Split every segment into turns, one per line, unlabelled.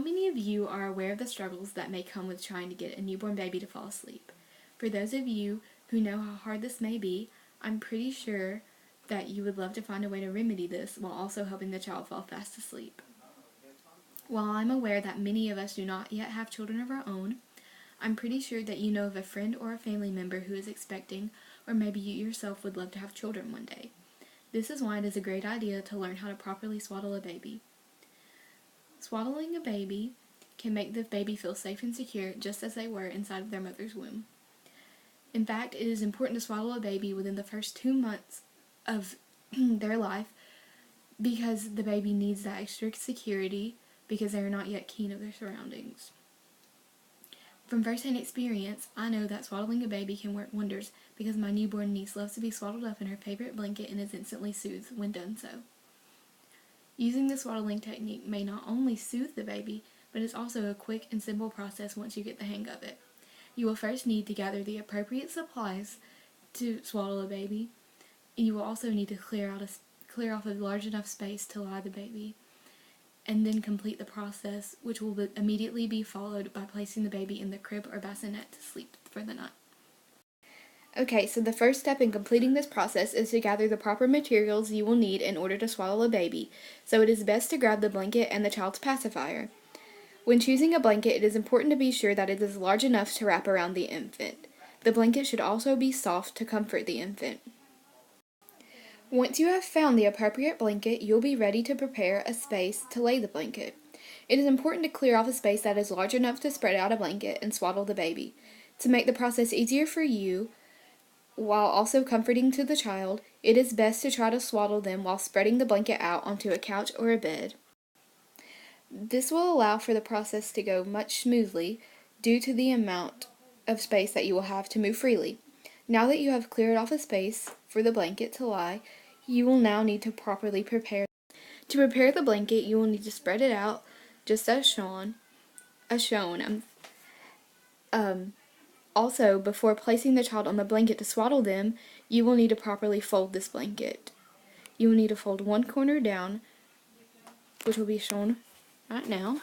many of you are aware of the struggles that may come with trying to get a newborn baby to fall asleep? For those of you who know how hard this may be, I'm pretty sure that you would love to find a way to remedy this while also helping the child fall fast asleep. While I'm aware that many of us do not yet have children of our own, I'm pretty sure that you know of a friend or a family member who is expecting, or maybe you yourself would love to have children one day. This is why it is a great idea to learn how to properly swaddle a baby. Swaddling a baby can make the baby feel safe and secure just as they were inside of their mother's womb. In fact, it is important to swaddle a baby within the first 2 months of their life because the baby needs that extra security because they are not yet keen of their surroundings. From first-hand experience, I know that swaddling a baby can work wonders because my newborn niece loves to be swaddled up in her favorite blanket and is instantly soothed when done so. Using the swaddling technique may not only soothe the baby, but it's also a quick and simple process once you get the hang of it. You will first need to gather the appropriate supplies to swaddle a baby. You will also need to clear off a large enough space to lie the baby, and then complete the process, which will immediately be followed by placing the baby in the crib or bassinet to sleep for the night. Okay, so the first step in completing this process is to gather the proper materials you will need in order to swaddle a baby, so it is best to grab the blanket and the child's pacifier. When choosing a blanket, it is important to be sure that it is large enough to wrap around the infant. The blanket should also be soft to comfort the infant. Once you have found the appropriate blanket, you'll be ready to prepare a space to lay the blanket. It is important to clear off a space that is large enough to spread out a blanket and swaddle the baby. To make the process easier for you, while also comforting to the child, it is best to try to swaddle them while spreading the blanket out onto a couch or a bed. This will allow for the process to go much smoothly due to the amount of space that you will have to move freely. Now that you have cleared off a space for the blanket to lie, you will now need to properly prepare. To prepare the blanket, you will need to spread it out just as shown. Also, before placing the child on the blanket to swaddle them, you will need to properly fold this blanket. You will need to fold one corner down, which will be shown right now.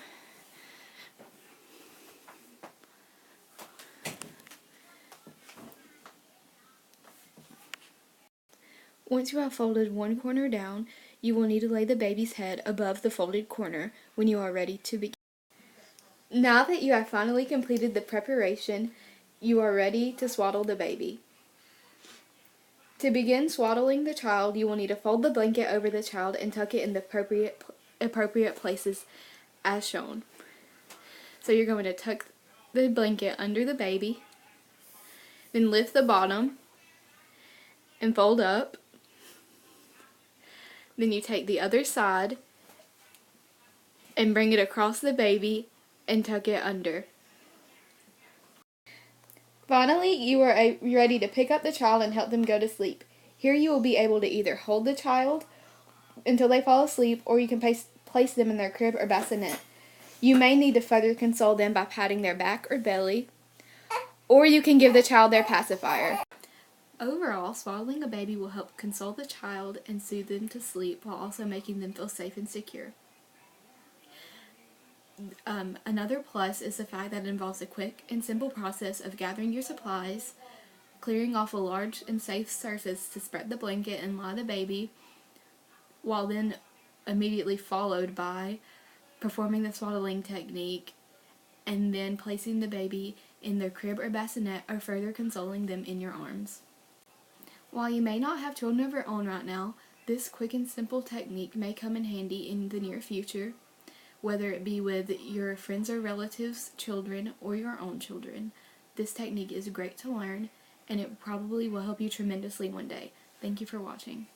Once you have folded one corner down, you will need to lay the baby's head above the folded corner when you are ready to begin. Now that you have finally completed the preparation, you are ready to swaddle the baby. To begin swaddling the child, you will need to fold the blanket over the child and tuck it in the appropriate places as shown. So you're going to tuck the blanket under the baby, then lift the bottom and fold up. Then you take the other side and bring it across the baby and tuck it under. Finally, you are ready to pick up the child and help them go to sleep. Here you will be able to either hold the child until they fall asleep, or you can place them in their crib or bassinet. You may need to further console them by patting their back or belly, or you can give the child their pacifier. Overall, swaddling a baby will help console the child and soothe them to sleep while also making them feel safe and secure. Another plus is the fact that it involves a quick and simple process of gathering your supplies, clearing off a large and safe surface to spread the blanket and lie the baby, while then immediately followed by performing the swaddling technique and then placing the baby in their crib or bassinet or further consoling them in your arms. While you may not have children of your own right now, this quick and simple technique may come in handy in the near future, whether it be with your friends or relatives' children or your own children. This technique is great to learn, and it probably will help you tremendously one day. Thank you for watching.